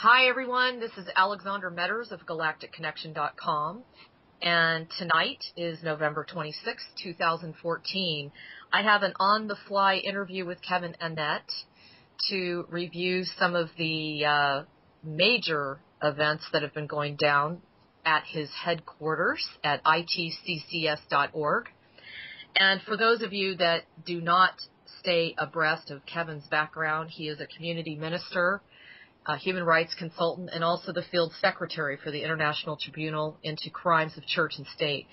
Hi, everyone. This is Alexandra Meadors of galacticconnection.com. And tonight is November 26, 2014. I have an on-the-fly interview with Kevin Annett to review some of the major events that have been going down at his headquarters at ITCCS.org. And for those of you that do not stay abreast of Kevin's background, he is a community minister, a human rights consultant, and also the field secretary for the International Tribunal into Crimes of Church and State.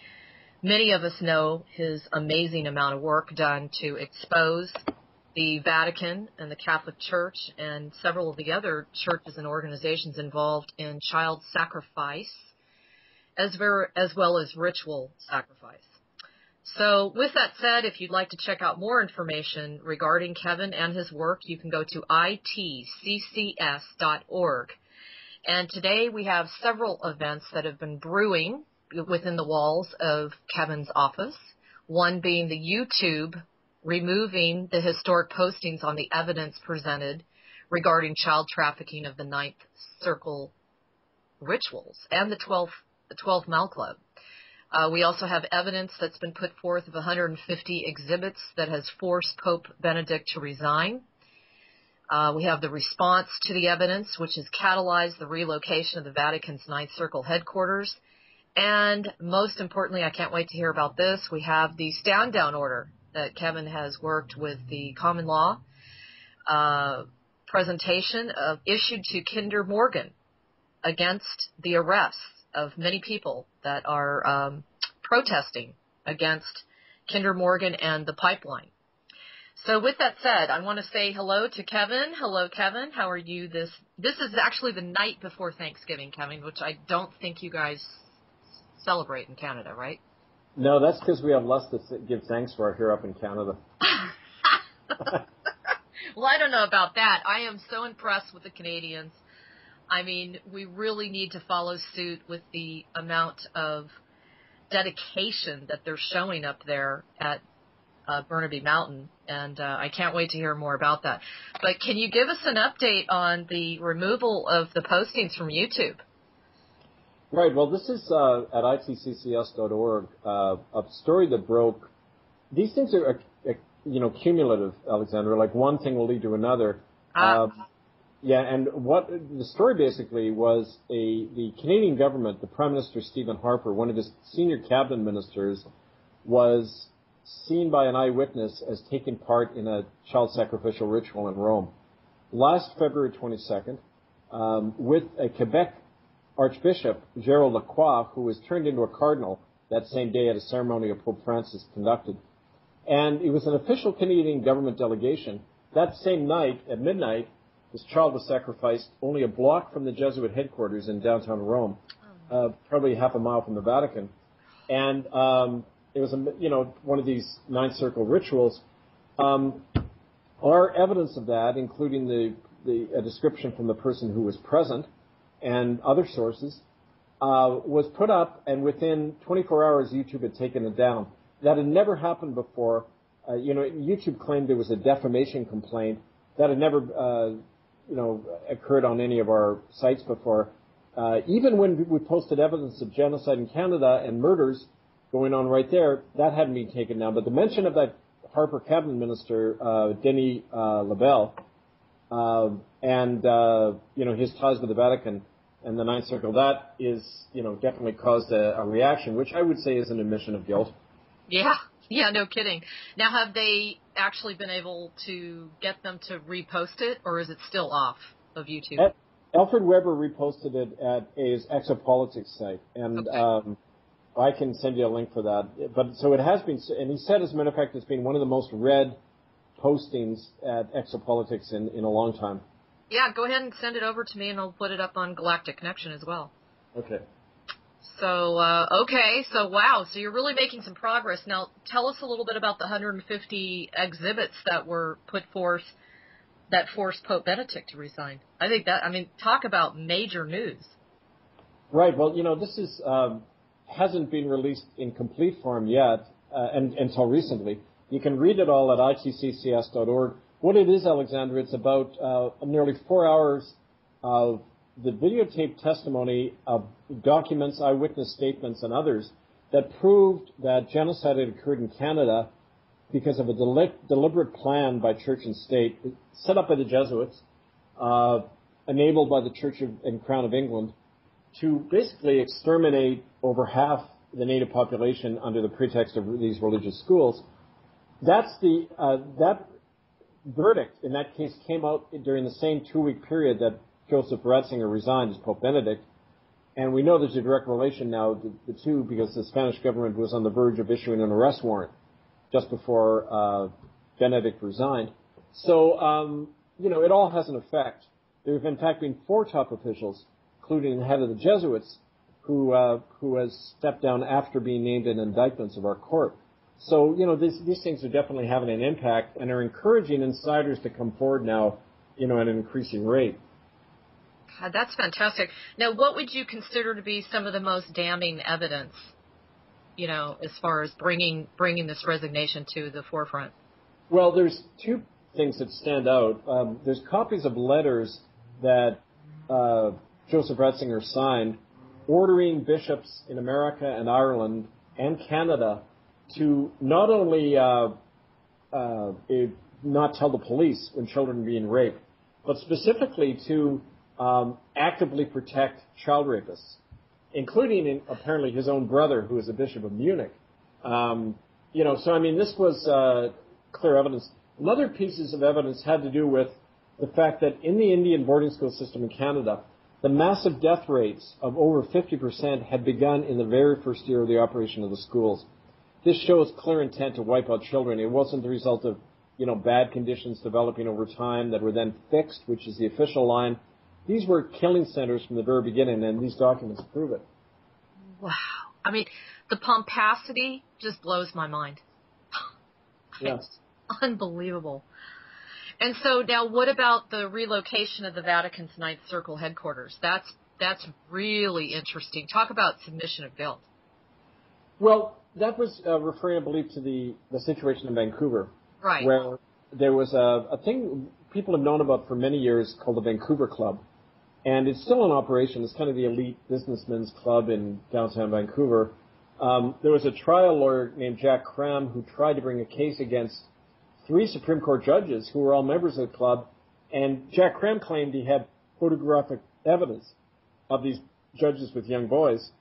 Many of us know his amazing amount of work done to expose the Vatican and the Catholic Church and several of the other churches and organizations involved in child sacrifice, as well as ritual sacrifice. So with that said, if you'd like to check out more information regarding Kevin and his work, you can go to ITCCS.org. And today we have several events that have been brewing within the walls of Kevin's office, one being the YouTube removing the historic postings on the evidence presented regarding child trafficking of the Ninth Circle rituals and the 12 Mile Club. We also have evidence that's been put forth of 150 exhibits that has forced Pope Benedict to resign. We have the response to the evidence, which has catalyzed the relocation of the Vatican's Ninth Circle headquarters. And most importantly, I can't wait to hear about this, we have the stand-down order that Kevin has worked with the common law presentation of issued to Kinder Morgan against the arrests of many people that are protesting against Kinder Morgan and the pipeline. So with that said, I want to say hello to Kevin. Hello, Kevin. How are you? This is actually the night before Thanksgiving, Kevin, which I don't think you guys celebrate in Canada, right? No, that's because we have less to give thanks for here up in Canada. Well, I don't know about that. I am so impressed with the Canadians. I mean, we really need to follow suit with the amount of dedication that they're showing up there at Burnaby Mountain, and I can't wait to hear more about that. But can you give us an update on the removal of the postings from YouTube? Right. Well, this is at ITCCS.org, a story that broke. These things are, cumulative, Alexandra. Like one thing will lead to another. Yeah, and what the story basically was, the Canadian government, the Prime Minister Stephen Harper, one of his senior cabinet ministers, was seen by an eyewitness as taking part in a child sacrificial ritual in Rome. Last February 22nd, with a Quebec Archbishop, Gerald Lacroix, who was turned into a cardinal that same day at a ceremony of Pope Francis conducted. And it was an official Canadian government delegation. That same night, at midnight, this child was sacrificed only a block from the Jesuit headquarters in downtown Rome, probably half a mile from the Vatican. And it was, one of these Ninth Circle rituals. Our evidence of that, including a description from the person who was present and other sources, was put up, and within 24 hours, YouTube had taken it down. That had never happened before. YouTube claimed there was a defamation complaint. That had never occurred on any of our sites before. Even when we posted evidence of genocide in Canada and murders going on right there, that hadn't been taken down. But the mention of that Harper cabinet minister, Denis Labelle, and his ties with the Vatican and the Ninth Circle, that is, definitely caused a reaction, which I would say is an admission of guilt. Yeah, no kidding. Now, have they actually been able to get them to repost it, or is it still off of YouTube? Alfred Weber reposted it at his Exopolitics site, and okay. I can send you a link for that. But so it has been, and he said, as a matter of fact, it's been one of the most read postings at Exopolitics in a long time. Yeah, go ahead and send it over to me, and I'll put it up on Galactic Connection as well. Okay. So, wow, so you're really making some progress. Now, tell us a little bit about the 150 exhibits that were put forth that forced Pope Benedict to resign. Talk about major news. Right, well, this is, hasn't been released in complete form yet, and until recently. You can read it all at ITCCS.org. What it is, Alexandra, it's about nearly 4 hours of the videotape testimony of documents, eyewitness statements, and others that proved that genocide had occurred in Canada because of a deliberate plan by church and state, set up by the Jesuits, enabled by the Church and Crown of England, to basically exterminate over half the native population under the pretext of these religious schools. That's that verdict in that case came out during the same 2-week period that Joseph Ratzinger resigned as Pope Benedict. And we know there's a direct relation now, the two, because the Spanish government was on the verge of issuing an arrest warrant just before Benedict resigned. So, it all has an effect. There have, in fact, been 4 top officials, including the head of the Jesuits, who has stepped down after being named in indictments of our court. So, these things are definitely having an impact and are encouraging insiders to come forward now, at an increasing rate. God, that's fantastic. Now, what would you consider to be some of the most damning evidence, as far as bringing this resignation to the forefront? Well, there's 2 things that stand out. There's copies of letters that Joseph Ratzinger signed ordering bishops in America and Ireland and Canada to not only not tell the police when children are being raped, but specifically to actively protect child rapists, including apparently his own brother, who is a bishop of Munich. This was clear evidence. Other pieces of evidence had to do with the fact that in the Indian boarding school system in Canada, the massive death rates of over 50% had begun in the very first year of the operation of the schools. This shows clear intent to wipe out children. It wasn't the result of, bad conditions developing over time that were then fixed, which is the official line. These were killing centers from the very beginning, and these documents prove it. Wow. I mean, the pomposity just blows my mind. Yeah. It's unbelievable. And so now what about the relocation of the Vatican's Ninth Circle headquarters? That's really interesting. Talk about submission of guilt. Well, that was referring, I believe, to the situation in Vancouver. Right. Where there was a thing people have known about for many years called the Vancouver Club. And it's still in operation. It's kind of the elite businessmen's club in downtown Vancouver. There was a trial lawyer named Jack Cram who tried to bring a case against 3 Supreme Court judges who were all members of the club. And Jack Cram claimed he had photographic evidence of these judges with young boys.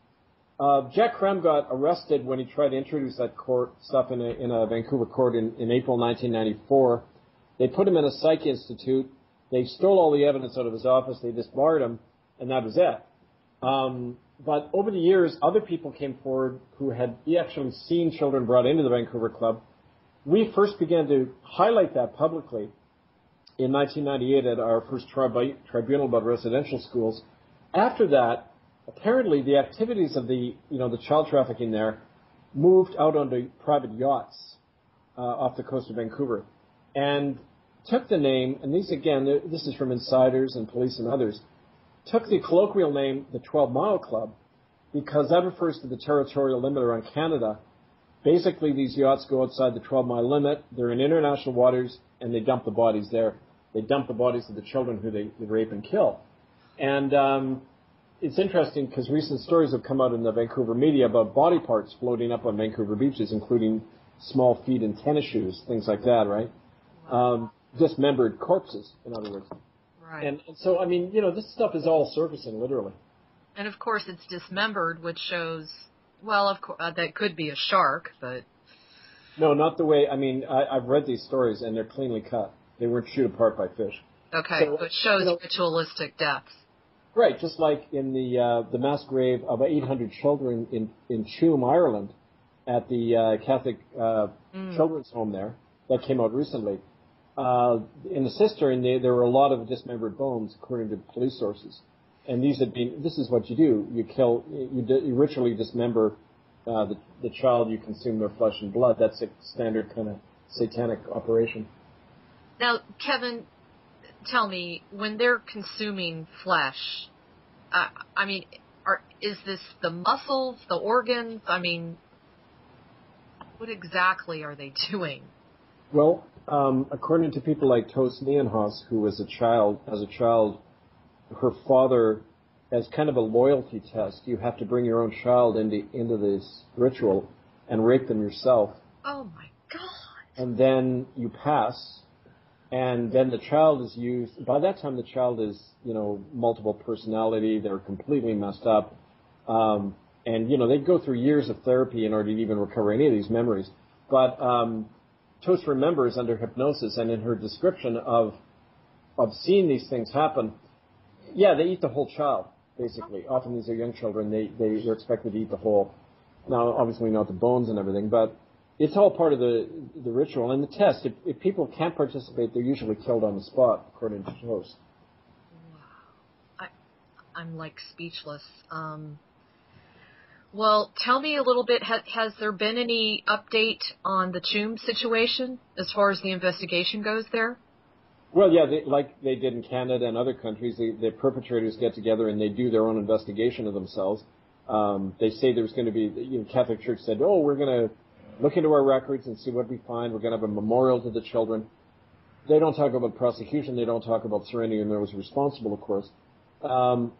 Jack Cram got arrested when he tried to introduce that court stuff in a Vancouver court in April 1994. They put him in a psych institute. They stole all the evidence out of his office. They disbarred him, and that was it. But over the years, other people came forward who had actually seen children brought into the Vancouver Club. We first began to highlight that publicly in 1998 at our first tribunal about residential schools. After that, apparently the activities of the child trafficking there moved out onto private yachts off the coast of Vancouver, and took the name, and this is from insiders and police and others, took the colloquial name the 12 Mile Club because that refers to the territorial limit around Canada. Basically, these yachts go outside the 12-mile limit. They're in international waters, and they dump the bodies there. They dump the bodies of the children who they rape and kill. And it's interesting because recent stories have come out in the Vancouver media about body parts floating up on Vancouver beaches, including small feet and tennis shoes, things like that, right? Dismembered corpses, in other words. Right. And so, this stuff is all surfacing, literally. And, of course, it's dismembered, which shows, well, of course, that could be a shark, but... No, not the way, I've read these stories, and they're cleanly cut. They weren't chewed apart by fish. Okay, so it shows ritualistic deaths. Right, just like in the mass grave of 800 children in Tuam, Ireland, at the Catholic Children's Home there, that came out recently. In the cistern, there were a lot of dismembered bones, according to police sources. And this is what you do. You ritually dismember the child, you consume their flesh and blood. That's a standard kind of satanic operation. Now, Kevin, tell me, when they're consuming flesh, is this the muscles, the organs? What exactly are they doing? Well, according to people like Toos Nienhuis, who as a child her father, as kind of a loyalty test, you have to bring your own child into this ritual and rape them yourself. Oh my God. And then you pass, and then the child is used. By that time, the child is, multiple personality. They're completely messed up. And, they go through years of therapy in order to even recover any of these memories. But Toast remembers under hypnosis and in her description of seeing these things happen, they eat the whole child, basically. Often these are young children. They're expected to eat the whole. Now, obviously not the bones and everything, but it's all part of the ritual. And the test, if people can't participate, they're usually killed on the spot, according to Toast. Wow. I'm like speechless. Well, tell me a little bit, has there been any update on the tomb situation as far as the investigation goes there? Well, like they did in Canada and other countries, the perpetrators get together and they do their own investigation of themselves. They say there's going to be, Catholic Church said, we're going to look into our records and see what we find. We're going to have a memorial to the children. They don't talk about prosecution. They don't talk about surrendering those responsible, of course.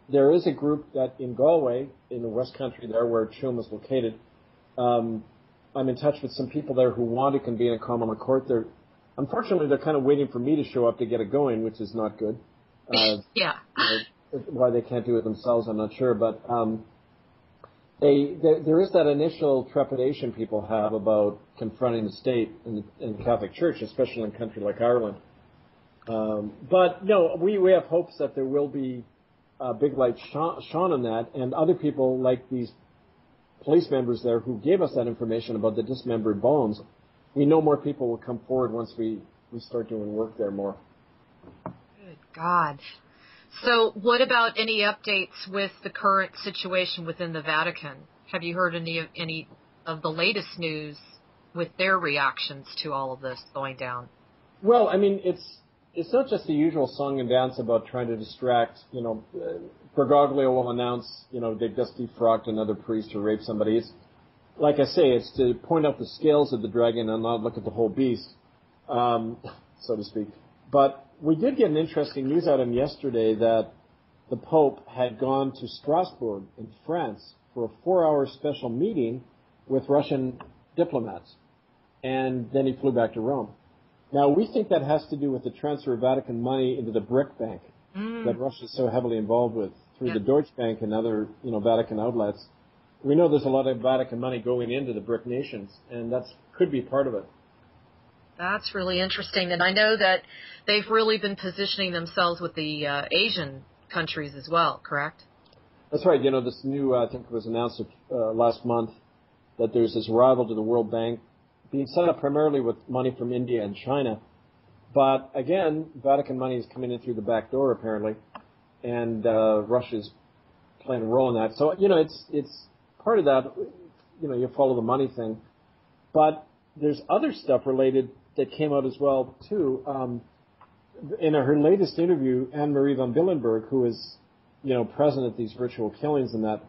There is a group that in Galway, in the West Country there, where Tuam is located. I'm in touch with some people there who want to convene a common court. Unfortunately, they're kind of waiting for me to show up to get it going, which is not good. Yeah. Why they can't do it themselves, I'm not sure. But there is that initial trepidation people have about confronting the state and the Catholic Church, especially in a country like Ireland. But no, we have hopes that there will be a big light shone on that, and other people like these police members there who gave us that information about the dismembered bones. We know more people will come forward once we start doing work there more. Good God. So what about any updates with the current situation within the Vatican? Have you heard any of the latest news with their reactions to all of this going down? Well, I mean, it's not just the usual song and dance about trying to distract. Bergoglio will announce, they've just defrocked another priest who raped somebody. It's, like I say, it's to point out the scales of the dragon and not look at the whole beast, so to speak. But we did get an interesting news item yesterday that the Pope had gone to Strasbourg in France for a 4-hour special meeting with Russian diplomats. And then he flew back to Rome. Now, we think that has to do with the transfer of Vatican money into the BRIC Bank that Russia is so heavily involved with through the Deutsche Bank and other, Vatican outlets. We know there's a lot of Vatican money going into the BRIC nations, and that could be part of it. That's really interesting. And I know that they've really been positioning themselves with the Asian countries as well, correct? That's right. This new, I think it was announced last month, that there's this rival to the World Bank being set up primarily with money from India and China. But again, Vatican money is coming in through the back door, apparently, and Russia's playing a role in that. So, it's part of that, you follow the money thing. But there's other stuff related that came out as well, too. In her latest interview, Anne-Marie van Billenberg, who is, present at these ritual killings and that,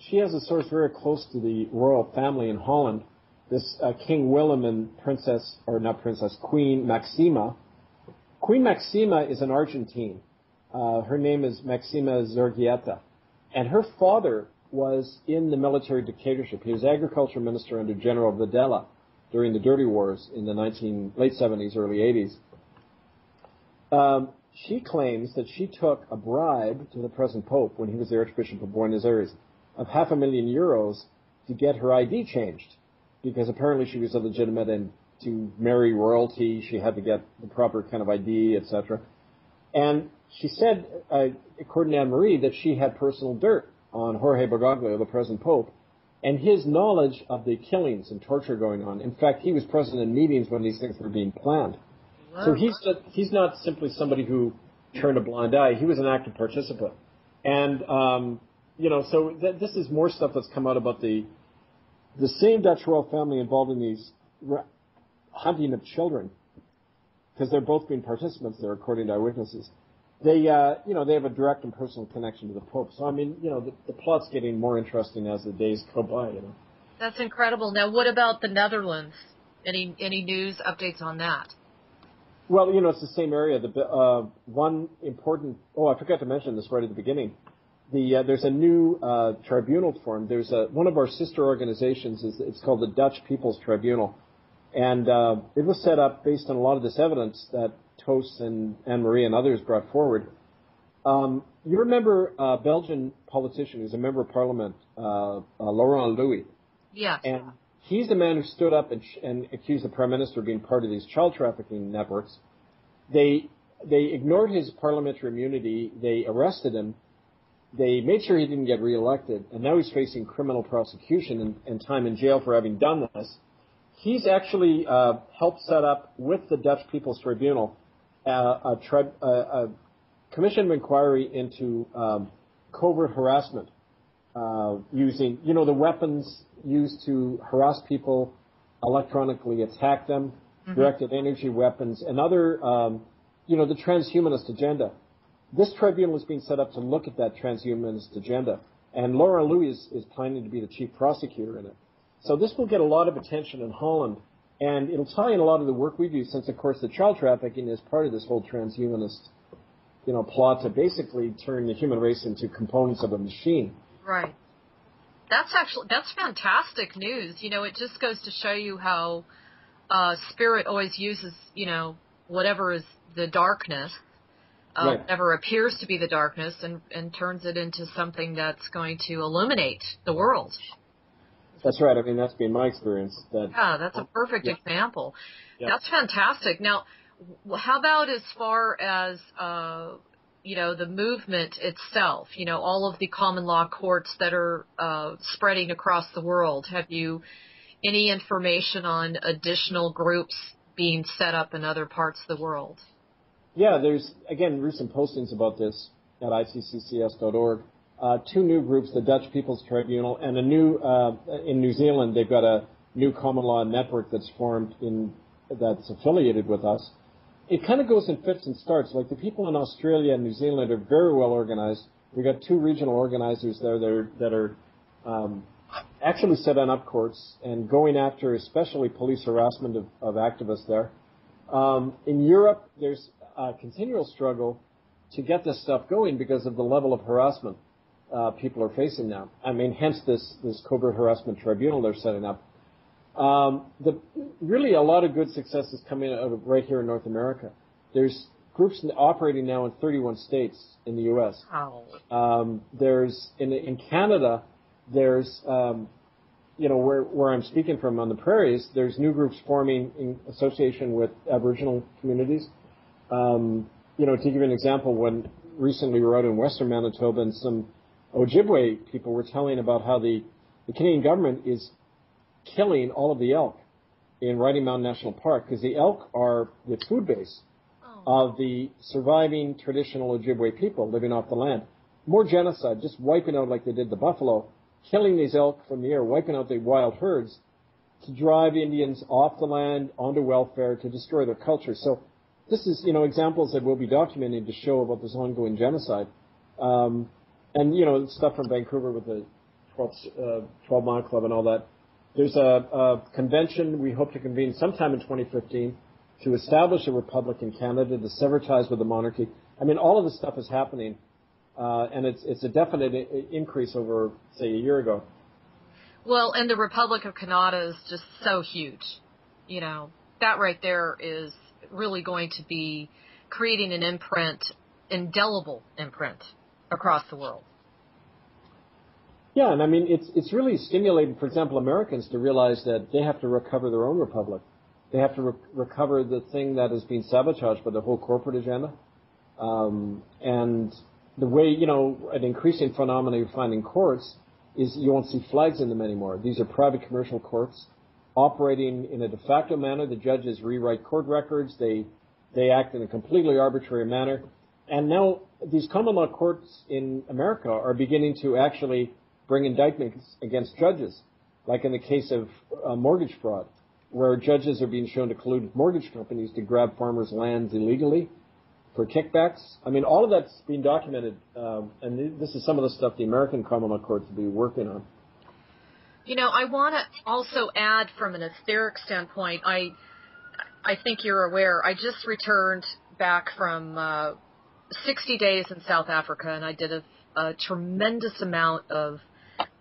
she has a source very close to the royal family in Holland, this King Willem and Queen Maxima. Queen Maxima is an Argentine. Her name is Maxima Zurgieta. And her father was in the military dictatorship. He was agriculture minister under General Videla during the Dirty Wars in the late 70s, early 80s. She claims that she took a bribe to the present Pope when he was the Archbishop of Buenos Aires of €500,000 to get her ID changed, because apparently she was illegitimate, and to marry royalty she had to get the proper kind of ID, etc. And she said, according to Anne-Marie, that she had personal dirt on Jorge Bergoglio, the present Pope, and his knowledge of the killings and torture going on. In fact, he was present in meetings when these things were being planned. Wow. So he's not simply somebody who turned a blind eye. He was an active participant. And, so this is more stuff that's come out about the same Dutch royal family involved in these hunting of children, because they're both being participants there, according to eyewitnesses. They have a direct and personal connection to the Pope. So, I mean, the plot's getting more interesting as the days go by, That's incredible. Now, what about the Netherlands? Any news, updates on that? Well, it's the same area. One important. Oh, I forgot to mention this right at the beginning. There's a new tribunal formed. There's one of our sister organizations. It's called the Dutch People's Tribunal, and it was set up based on a lot of this evidence that Toos and Anne-Marie and others brought forward. You remember a Belgian politician who's a member of parliament, Laurent Louis? Yes. And he's the man who stood up and accused the prime minister of being part of these child trafficking networks. They ignored his parliamentary immunity. They arrested him. They made sure he didn't get reelected, and now he's facing criminal prosecution and time in jail for having done this. He's actually helped set up with the Dutch People's Tribunal a commission of inquiry into covert harassment using, the weapons used to harass people, electronically attack them, directed energy weapons, and other, the transhumanist agenda. This tribunal is being set up to look at that transhumanist agenda, and Laura Louis is planning to be the chief prosecutor in it. So this will get a lot of attention in Holland, and it'll tie in a lot of the work we do, since, of course, the child trafficking is part of this whole transhumanist, plot to basically turn the human race into components of a machine. Right. That's fantastic news. It just goes to show you how spirit always uses, whatever is the darkness, right. Whatever appears to be the darkness, and turns it into something that's going to illuminate the world. That's right. I mean, that's been my experience. That's a perfect example. Yeah. That's fantastic. Now, how about as far as, the movement itself, all of the common law courts that are spreading across the world? Have you any information on additional groups being set up in other parts of the world? Yeah, there's, again, recent postings about this at ITCCS.org. Two new groups, the Dutch People's Tribunal, and a new, in New Zealand, they've got a new common law network that's formed that's affiliated with us. It kind of goes in fits and starts. Like the people in Australia and New Zealand are very well organized. We've got two regional organizers there that are actually setting up courts and going after especially police harassment of activists there. In Europe, there's a continual struggle to get this stuff going because of the level of harassment people are facing now. I mean, hence this covert harassment tribunal they're setting up. Really a lot of good success is coming out of right here in North America. There's groups operating now in 31 states in the U.S. Oh. There's in Canada, there's where I'm speaking from on the prairies, there's new groups forming in association with aboriginal communities. To give you an example, when recently we were out in Western Manitoba and some Ojibwe people were telling about how the Canadian government is killing all of the elk in Riding Mountain National Park because the elk are the food base of the surviving traditional Ojibwe people living off the land. More genocide, just wiping out like they did the buffalo, killing these elk from the air, wiping out the wild herds to drive Indians off the land onto welfare to destroy their culture. So this is, examples that we'll be documenting to show about this ongoing genocide. And, stuff from Vancouver with the 12 Mile Club and all that. There's a convention we hope to convene sometime in 2015 to establish a republic in Canada, to sever ties with the monarchy. I mean, all of this stuff is happening, and it's a definite increase over, say, a year ago. Well, and the Republic of Kannada is just so huge. That right there is really going to be creating an indelible imprint across the world. Yeah, and I mean, it's really stimulating, for example, Americans to realize that they have to recover their own republic. They have to recover the thing that is being sabotaged by the whole corporate agenda. And the way, an increasing phenomenon you find in courts is you won't see flags in them anymore. These are private commercial courts operating in a de facto manner. The judges rewrite court records. They act in a completely arbitrary manner. And now these common law courts in America are beginning to actually bring indictments against judges, like in the case of mortgage fraud, where judges are being shown to collude with mortgage companies to grab farmers' lands illegally for kickbacks. I mean, all of that's being documented, and this is some of the stuff the American common law courts will be working on. I want to also add from an etheric standpoint, I I think you're aware, I just returned back from 60 days in South Africa, and I did a tremendous amount of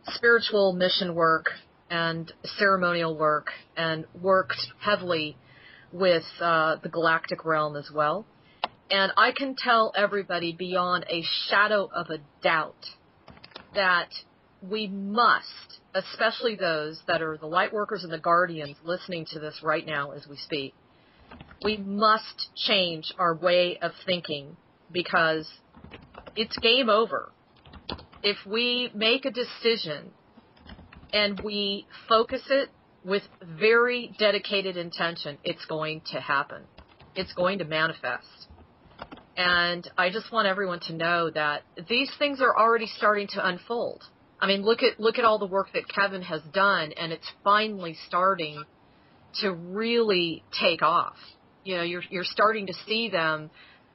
spiritual mission work and ceremonial work, and worked heavily with the galactic realm as well. And I can tell everybody beyond a shadow of a doubt that we must, especially those that are the light workers and the guardians listening to this right now as we speak, we must change our way of thinking, because it's game over. If we make a decision and we focus it with very dedicated intention, it's going to happen. It's going to manifest. And I just want everyone to know that these things are already starting to unfold. I mean, look at all the work that Kevin has done, and it's finally starting to really take off. You know, you're starting to see them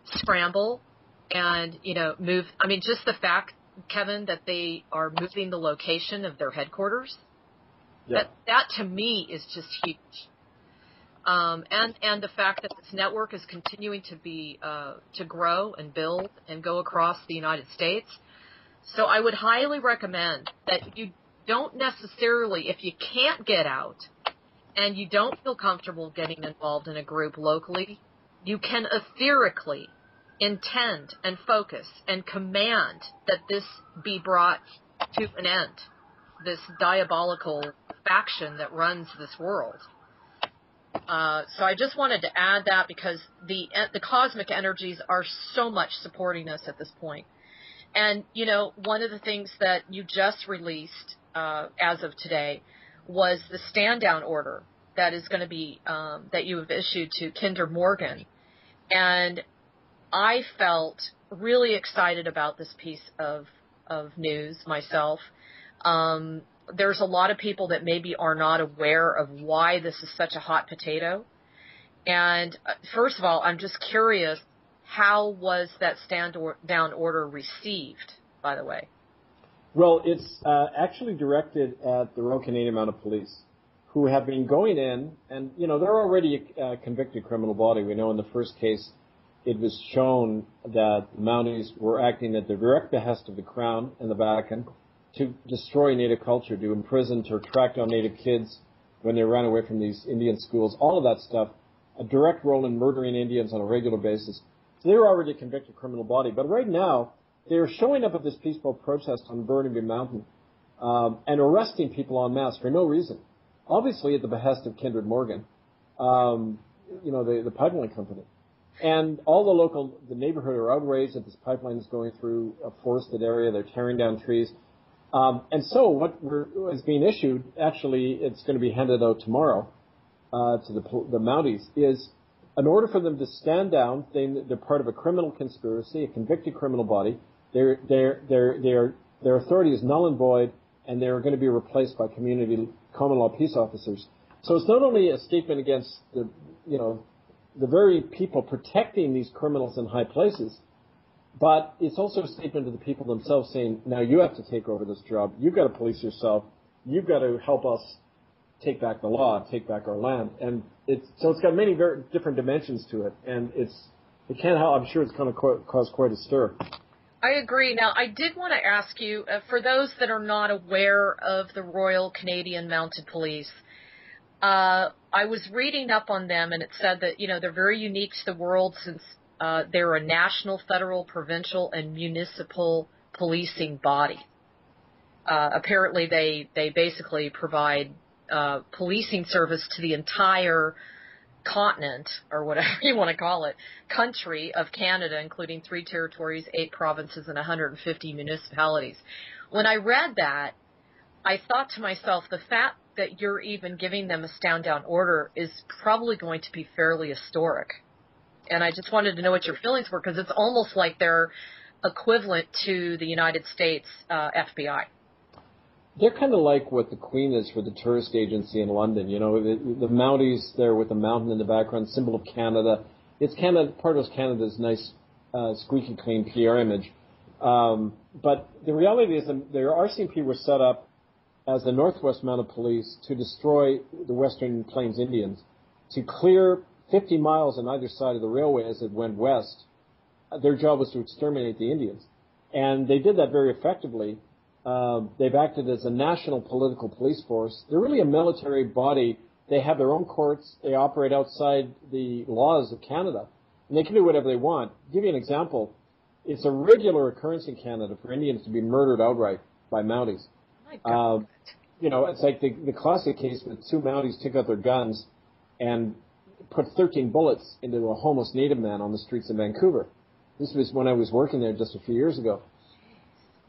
scramble and, you know, move. I mean, just the fact, Kevin, that they are moving the location of their headquarters, that to me is just huge. And the fact that this network is continuing to be to grow and build and go across the United States. So I would highly recommend that you don't necessarily, if you can't get out and you don't feel comfortable getting involved in a group locally, you can etherically intend and focus and command that this be brought to an end, this diabolical faction that runs this world. So I just wanted to add that, because the cosmic energies are so much supporting us at this point. And, you know, one of the things that you just released as of today was the stand-down order that is going to be, that you have issued to Kinder Morgan. And I felt really excited about this piece of news myself. There's a lot of people that maybe are not aware of why this is such a hot potato. And first of all, I'm just curious, how was that stand-down order received, by the way? Well, it's actually directed at the Royal Canadian Mounted Police, who have been going in, and, you know, they're already a convicted criminal body. We know in the first case it was shown that the Mounties were acting at the direct behest of the Crown and the Vatican to destroy Native culture, to imprison, to track down Native kids when they ran away from these Indian schools, all of that stuff, a direct role in murdering Indians on a regular basis. So they're already a convicted criminal body. But right now, they're showing up at this peaceful protest on Burnaby Mountain and arresting people en masse for no reason, obviously at the behest of Kinder Morgan, you know, the pipeline company. And all the neighborhood are outraged that this pipeline is going through a forested area. They're tearing down trees. And so what is being issued, actually, it's going to be handed out tomorrow to the Mounties, is an order for them to stand down, saying that they're part of a criminal conspiracy, a convicted criminal body. Their authority is null and void, and they're going to be replaced by community common law peace officers. So it's not only a statement against the very people protecting these criminals in high places, but it's also a statement to the people themselves saying, now you have to take over this job. You've got to police yourself. You've got to help us take back the law, take back our land. And it's got many very different dimensions to it. And it can't help, I'm sure it's going to cause quite a stir. I agree. Now, I did want to ask you, for those that are not aware of the Royal Canadian Mounted Police, I was reading up on them, and it said that, you know, they're very unique to the world since they're a national, federal, provincial, and municipal policing body. Apparently, they basically provide policing service to the entire continent, or whatever you want to call it, country of Canada, including 3 territories, 8 provinces, and 150 municipalities. When I read that, I thought to myself, the fact that you're even giving them a stand-down order is probably going to be fairly historic. And I just wanted to know what your feelings were, because it's almost like they're equivalent to the United States FBI. They're kind of like what the Queen is for the tourist agency in London. You know, the Mounties there with the mountain in the background, symbol of Canada. It's Canada, part of Canada's nice, squeaky clean PR image. But the reality is that their RCMP were set up as the Northwest Mounted Police to destroy the Western Plains Indians, to clear 50 miles on either side of the railway as it went west. Their job was to exterminate the Indians. And they did that very effectively. They've acted as a national political police force. They're really a military body. They have their own courts. They operate outside the laws of Canada. And they can do whatever they want. I'll give you an example. It's a regular occurrence in Canada for Indians to be murdered outright by Mounties. My God. It's like the classic case where two Mounties took out their guns and put 13 bullets into a homeless Native man on the streets of Vancouver. This was when I was working there just a few years ago.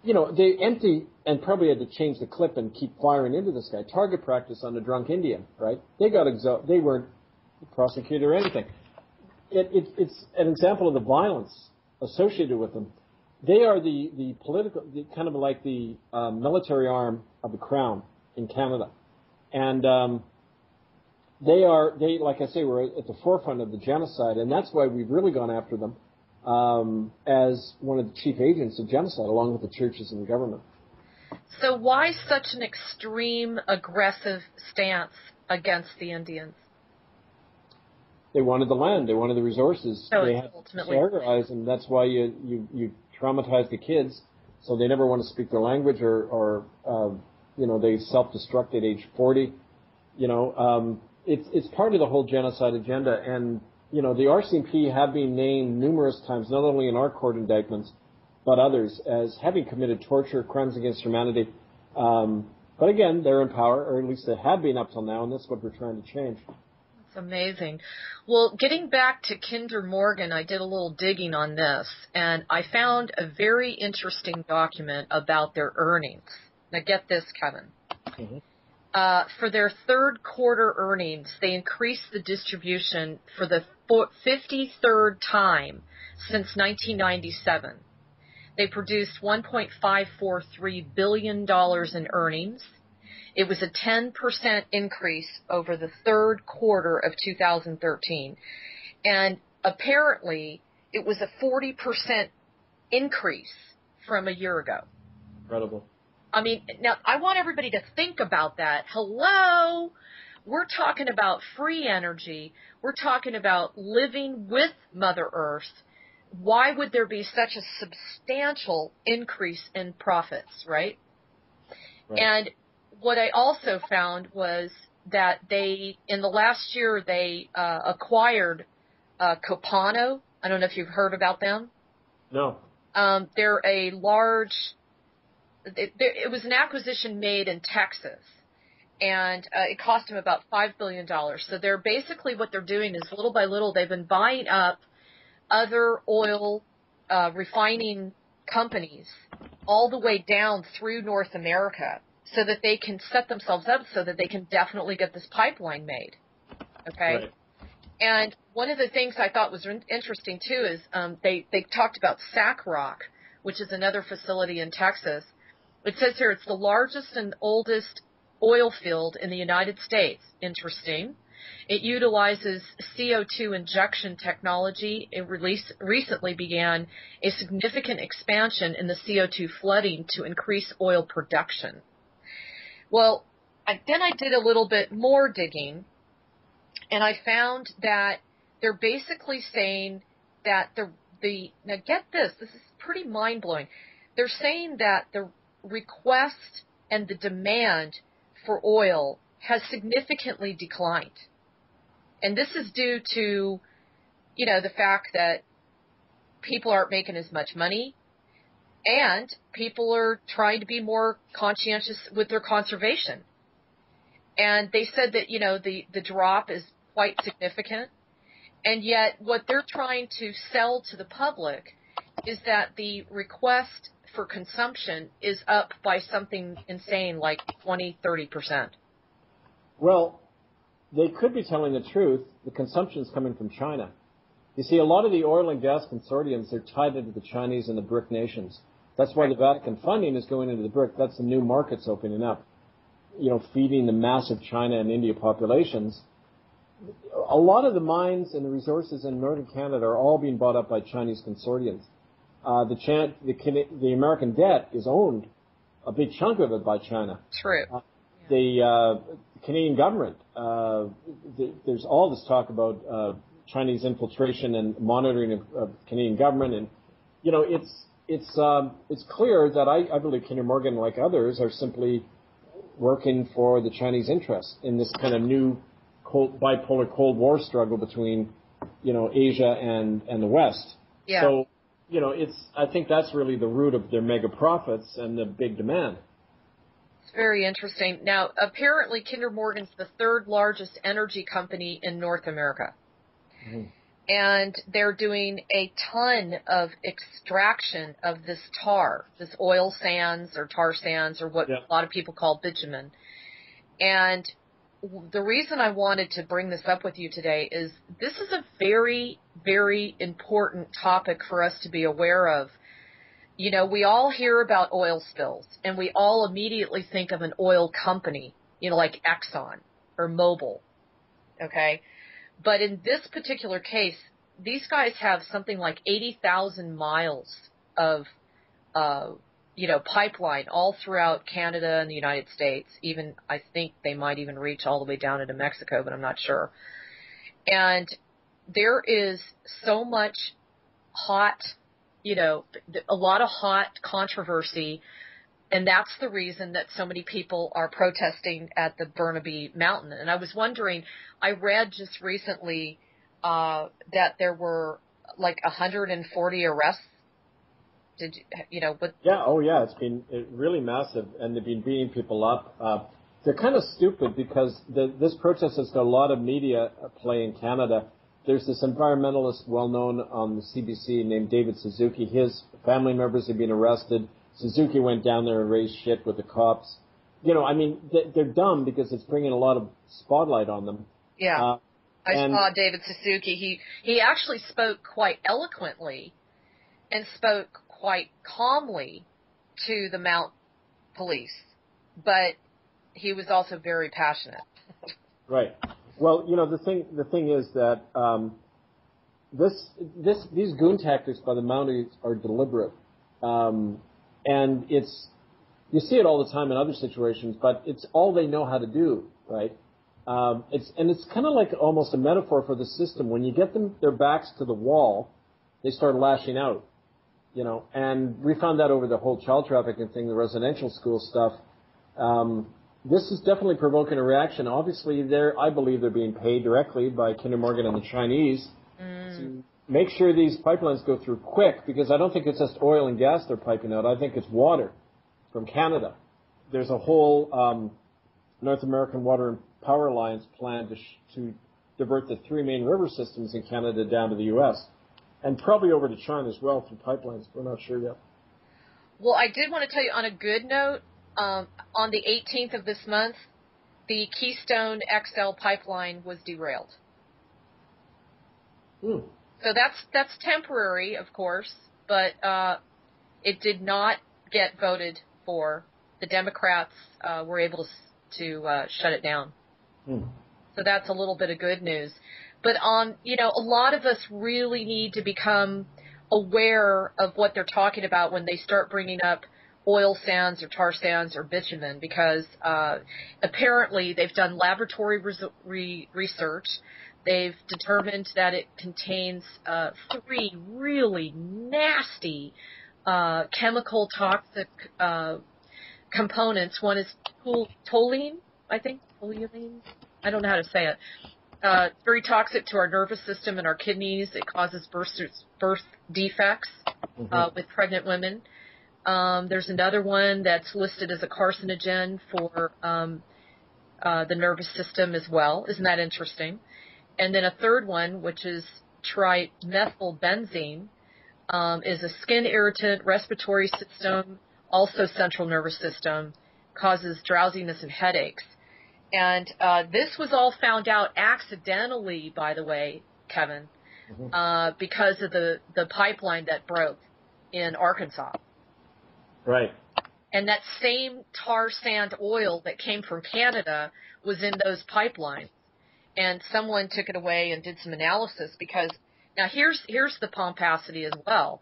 They empty and probably had to change the clip and keep firing into this guy. Target practice on a drunk Indian, right? They weren't prosecuted or anything. It's an example of the violence associated with them. They are the political, kind of like the military arm of the Crown in Canada. And they, like I say, were at the forefront of the genocide, and that's why we've really gone after them as one of the chief agents of genocide, along with the churches and the government. So why such an extreme, aggressive stance against the Indians? They wanted the land. They wanted the resources. So they had to terrorize, and that's why you traumatize the kids, so they never want to speak their language, or they self-destruct at age 40. It's part of the whole genocide agenda, and the RCMP have been named numerous times, not only in our court indictments, but others, as having committed torture, crimes against humanity. But again, they're in power, or at least they have been up till now, and that's what we're trying to change. That's amazing. Well, getting back to Kinder Morgan, I did a little digging on this, and I found a very interesting document about their earnings. Now get this, Kevin. Mm-hmm. For their third quarter earnings, they increased the distribution for the 53rd time since 1997. They produced $1.543 billion in earnings. It was a 10% increase over the third quarter of 2013. And apparently, it was a 40% increase from a year ago. Incredible. I mean, now, I want everybody to think about that. Hello? We're talking about free energy. We're talking about living with Mother Earth. Why would there be such a substantial increase in profits, right? And what I also found was that in the last year, they acquired Copano. I don't know if you've heard about them. No. They're a large... It was an acquisition made in Texas, and it cost them about $5 billion. So they're basically, what they're doing is little by little, they've been buying up other oil refining companies all the way down through North America so that they can set themselves up so that they can definitely get this pipeline made. Okay? Right. And one of the things I thought was interesting, too, is they talked about Sac Rock, which is another facility in Texas. It says here it's the largest and oldest oil field in the United States. Interesting. It utilizes CO2 injection technology. It recently began a significant expansion in the CO2 flooding to increase oil production. Well, then I did a little bit more digging, and I found that they're basically saying that now get this is pretty mind-blowing. They're saying that the request and the demand for oil has significantly declined. And this is due to, the fact that people aren't making as much money, and people are trying to be more conscientious with their conservation. And they said that, the drop is quite significant. And yet what they're trying to sell to the public is that the request for consumption is up by something insane like 20-30%. Well, they could be telling the truth. The consumption is coming from China. You see, a lot of the oil and gas consortiums are tied into the Chinese and the BRIC nations. That's why the Vatican funding is going into the BRIC. That's the new markets opening up, feeding the massive China and India populations. A lot of the mines and the resources in northern Canada are all being bought up by Chinese consortiums. The American debt is owned, a big chunk of it, by China. True. The Canadian government, there's all this talk about Chinese infiltration and monitoring of Canadian government. And, it's clear that I believe Kinder Morgan, like others, are simply working for the Chinese interests in this kind of new bipolar Cold War struggle between, Asia and the West. Yeah. So, I think that's really the root of their mega profits and the big demand. It's very interesting. Now, apparently Kinder Morgan's the third largest energy company in North America. Mm-hmm. And they're doing a ton of extraction of this tar, this oil sands or tar sands, or what a lot of people call bitumen. And the reason I wanted to bring this up with you today is this is a very, very important topic for us to be aware of. We all hear about oil spills, and we all immediately think of an oil company, like Exxon or Mobil, okay? But in this particular case, these guys have something like 80,000 miles of, pipeline all throughout Canada and the United States. Even, I think they might even reach all the way down into Mexico, but I'm not sure. And there is so much hot, a lot of hot controversy. And that's the reason that so many people are protesting at the Burnaby Mountain. And I was wondering, I read just recently that there were like 140 arrests. Did what? Yeah, it's been really massive, and they've been beating people up. They're kind of stupid because this protest has got a lot of media play in Canada. There's this environmentalist well-known on the CBC named David Suzuki. His family members have been arrested. Suzuki went down there and raised shit with the cops. They're dumb because it's bringing a lot of spotlight on them. Yeah. I saw David Suzuki. He actually spoke quite eloquently and spoke quite calmly to the Mount Police, but he was also very passionate. Right. Well, the thing is that these goon tactics by the Mounties are deliberate. And you see it all the time in other situations, but it's all they know how to do, right? It's kind of like almost a metaphor for the system. When you get their backs to the wall, they start lashing out, and we found that over the whole child trafficking thing, the residential school stuff. This is definitely provoking a reaction. Obviously, I believe they're being paid directly by Kinder Morgan and the Chinese to make sure these pipelines go through quick, because I don't think it's just oil and gas they're piping out. I think it's water from Canada. There's a whole North American Water and Power Alliance plan to divert the three main river systems in Canada down to the U.S. and probably over to China as well through pipelines. We're not sure yet. Well, I did want to tell you on a good note, on the 18th of this month, the Keystone XL pipeline was derailed. So that's temporary, of course, but it did not get voted for. The Democrats were able to shut it down. So that's a little bit of good news. But a lot of us really need to become aware of what they're talking about when they start bringing up oil sands or tar sands or bitumen, because apparently they've done laboratory research. They've determined that it contains 3 really nasty chemical toxic components. One is toluene, I think. Toluene? I don't know how to say it. It's very toxic to our nervous system and our kidneys. It causes birth defects with pregnant women. There's another one that's listed as a carcinogen for the nervous system as well. Isn't that interesting? And then a third one, which is trimethylbenzene, is a skin irritant, respiratory system, also central nervous system, causes drowsiness and headaches. And this was all found out accidentally, by the way, Kevin, because of the pipeline that broke in Arkansas. Right. And that same tar sand oil that came from Canada was in those pipelines. And someone took it away and did some analysis, because now here's the pomposity as well.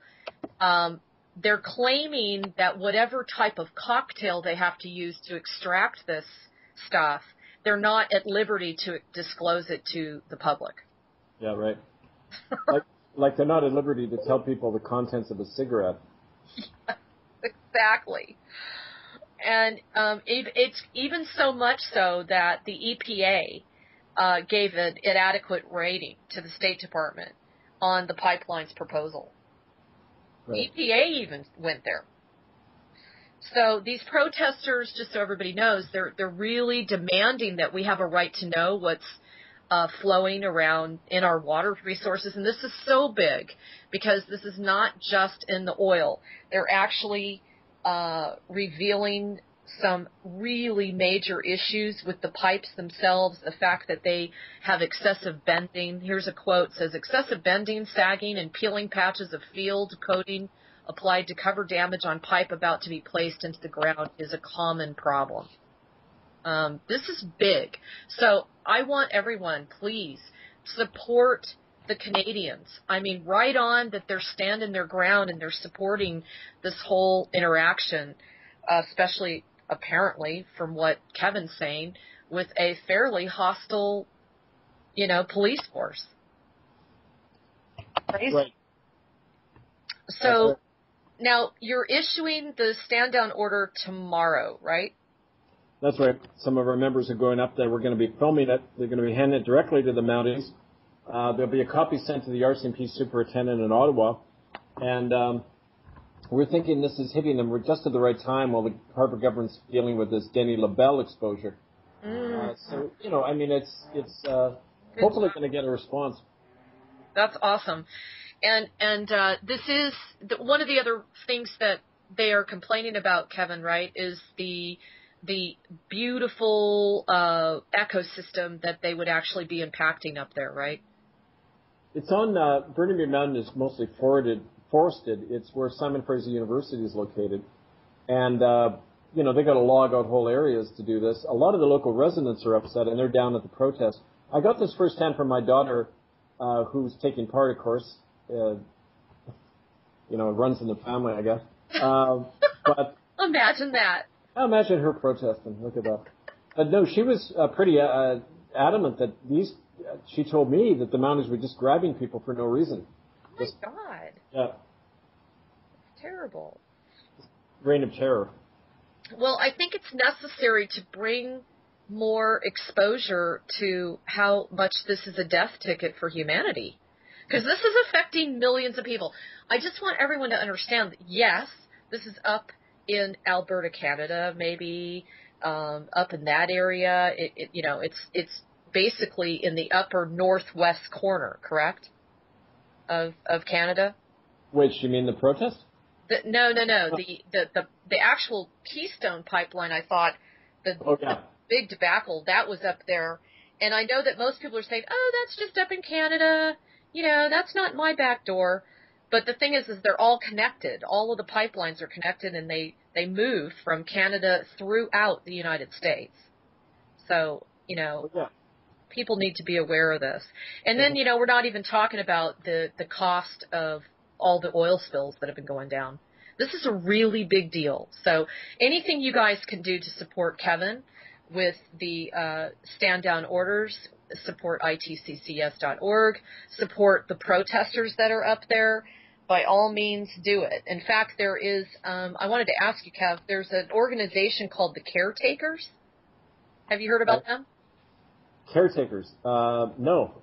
They're claiming that whatever type of cocktail they have to use to extract this stuff, they're not at liberty to disclose it to the public. Yeah, right. Like they're not at liberty to tell people the contents of a cigarette. Exactly. And it's even so much so that the EPA gave an inadequate rating to the State Department on the pipeline's proposal. Right. The EPA even went there. So these protesters, just so everybody knows, they're really demanding that we have a right to know what's flowing around in our water resources. And this is so big because this is not just in the oil. They're actually revealing some really major issues with the pipes themselves, the fact that they have excessive bending. Here's a quote, says, excessive bending, sagging, and peeling patches of field coating applied to cover damage on pipe about to be placed into the ground is a common problem. This is big. So I want everyone, please, support the Canadians. I mean, right on that they're standing their ground and they're supporting this whole interaction, especially apparently from what Kevin's saying, with a fairly hostile, police force. Right. So now you're issuing the stand down order tomorrow, right? That's right. Some of our members are going up there. We're going to be filming it. They're going to be handing it directly to the Mounties. There'll be a copy sent to the RCMP superintendent in Ottawa. And we're thinking this is hitting them just at the right time while the Harbour government's dealing with this Denny LaBelle exposure. So, it's hopefully going to get a response. That's awesome. And this is one of the other things that they are complaining about, Kevin, right, is the beautiful ecosystem that they would actually be impacting up there, right? It's on Burnaby Mountain is mostly forested. It's where Simon Fraser University is located. And, they got to log out whole areas to do this. A lot of the local residents are upset, and they're down at the protest. I got this firsthand from my daughter, who's taking part, of course. It runs in the family, I guess. But imagine that. Imagine her protesting. Look at that. But no, she was pretty adamant that she told me that the Mounties were just grabbing people for no reason. Oh, my God. Yeah. It's terrible. Reign of terror. Well, I think it's necessary to bring more exposure to how much this is a death ticket for humanity. Because this is affecting millions of people. I just want everyone to understand that, yes, this is up in Alberta, Canada, maybe up in that area. It's basically in the upper northwest corner, correct, of Canada. Which, you mean the protest? No. The actual Keystone pipeline, I thought, the big debacle, that was up there. And I know that most people are saying, oh, that's just up in Canada. That's not my back door. But the thing is they're all connected. All of the pipelines are connected, and they move from Canada throughout the United States. So, people need to be aware of this. And then, we're not even talking about the cost of all the oil spills that have been going down. This is a really big deal. So anything you guys can do to support Kevin with the stand-down orders, support ITCCS.org, support the protesters that are up there, by all means do it. In fact, there is, I wanted to ask you, Kev, there's an organization called the Caretakers. Have you heard about them? Caretakers? No.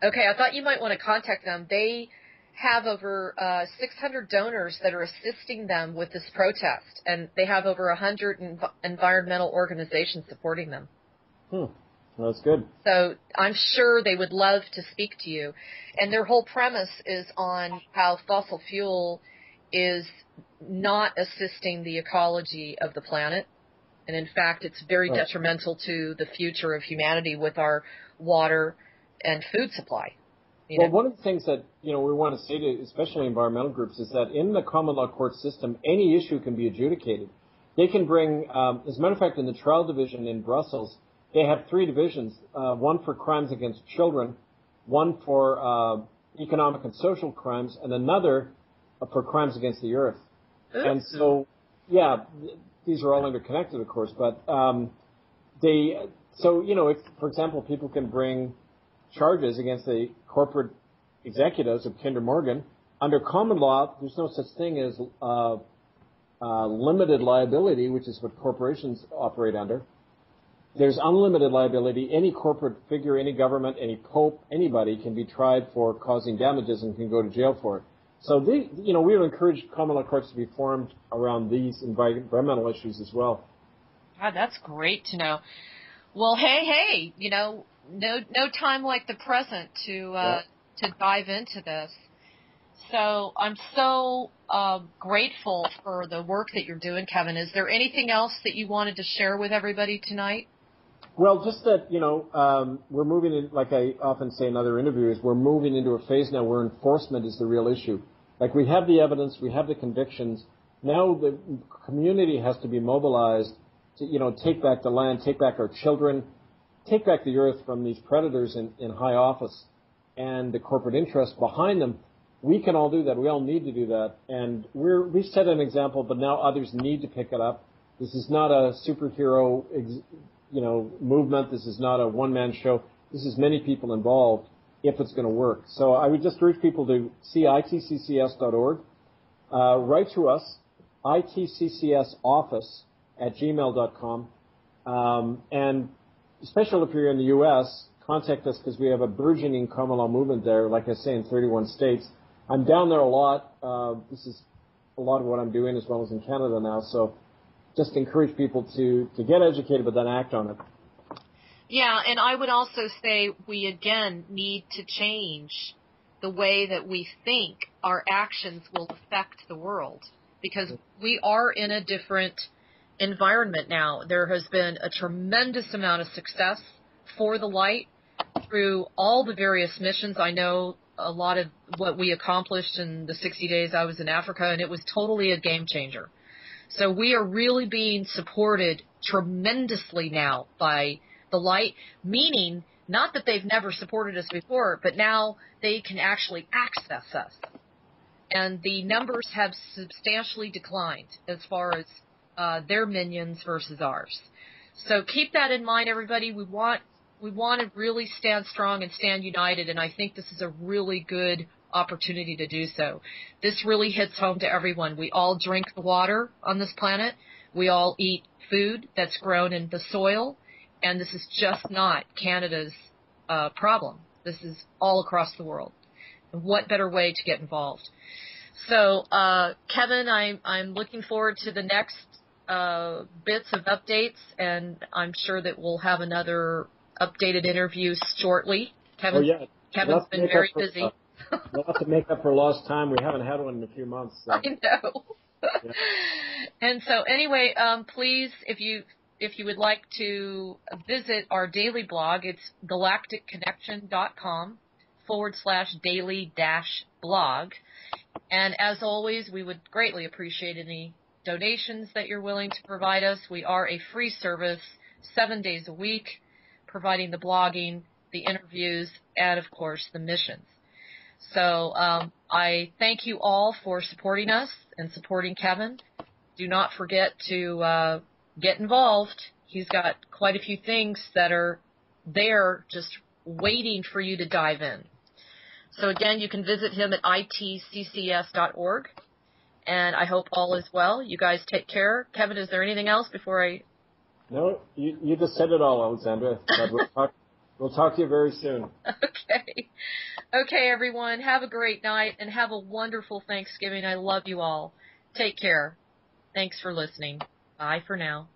Okay, I thought you might want to contact them. They have over 600 donors that are assisting them with this protest, and they have over 100 environmental organizations supporting them. That's good. So I'm sure they would love to speak to you. And their whole premise is on how fossil fuel is not assisting the ecology of the planet. And in fact, it's very detrimental to the future of humanity with our water and food supply. Well, one of the things that, we want to say to especially environmental groups is that in the common law court system, any issue can be adjudicated. They can bring, as a matter of fact, in the trial division in Brussels, they have 3 divisions, one for crimes against children, one for economic and social crimes, and another for crimes against the earth. And so, these are all interconnected, of course, but if, for example, people can bring charges against a corporate executives of Kinder Morgan. Under common law, there's no such thing as limited liability, which is what corporations operate under. There's unlimited liability. Any corporate figure, any government, any pope, anybody can be tried for causing damages and can go to jail for it. So we would encourage common law courts to be formed around these environmental issues as well. God, that's great to know. Well, hey, no time like the present to dive into this. So I'm so grateful for the work that you're doing, Kevin. Is there anything else that you wanted to share with everybody tonight? Well, just that, we're moving in, like I often say in other interviews, we're moving into a phase now where enforcement is the real issue. Like, we have the evidence, we have the convictions. Now the community has to be mobilized to, take back the land, take back our children, take back the earth from these predators in high office and the corporate interests behind them. We can all do that. We all need to do that. And we've set an example, but now others need to pick it up. This is not a superhero, movement. This is not a one-man show. This is many people involved if it's going to work. So I would just urge people to see ITCCS.org. Write to us, ITCCSoffice@gmail.com. And especially if you're in the U.S., contact us because we have a burgeoning common law movement there, like I say, in 31 states. I'm down there a lot. This is a lot of what I'm doing as well as in Canada now. So just encourage people to get educated but then act on it. Yeah, and I would also say we, again, need to change the way that we think our actions will affect the world, because we are in a different environment now. There has been a tremendous amount of success for the light through all the various missions. I know a lot of what we accomplished in the 60 days I was in Africa, and it was totally a game changer. So we are really being supported tremendously now by the light, meaning not that they've never supported us before, but now they can actually access us. And the numbers have substantially declined as far as their minions versus ours. So keep that in mind, everybody. We want to really stand strong and stand united, and I think this is a really good opportunity to do so. This really hits home to everyone. We all drink the water on this planet. We all eat food that's grown in the soil, and this is just not Canada's problem. This is all across the world. And what better way to get involved? So, Kevin, I'm looking forward to the next bits of updates, and I'm sure that we'll have another updated interview shortly. Kevin's been very busy. We'll have to make up for lost time. We haven't had one in a few months. So. I know. Yeah. And so anyway, please, if you would like to visit our daily blog, it's galacticconnection.com/daily-blog. And as always, we would greatly appreciate any donations that you're willing to provide us. We are a free service, 7 days a week, providing the blogging, the interviews, and, of course, the missions. So I thank you all for supporting us and supporting Kevin. Do not forget to get involved. He's got quite a few things that are there just waiting for you to dive in. So, again, you can visit him at ITCCS.org, and I hope all is well. You guys take care. Kevin, is there anything else before I... No, you just said it all, Alexandra. But we'll talk to you very soon. Okay, everyone. Have a great night, and have a wonderful Thanksgiving. I love you all. Take care. Thanks for listening. Bye for now.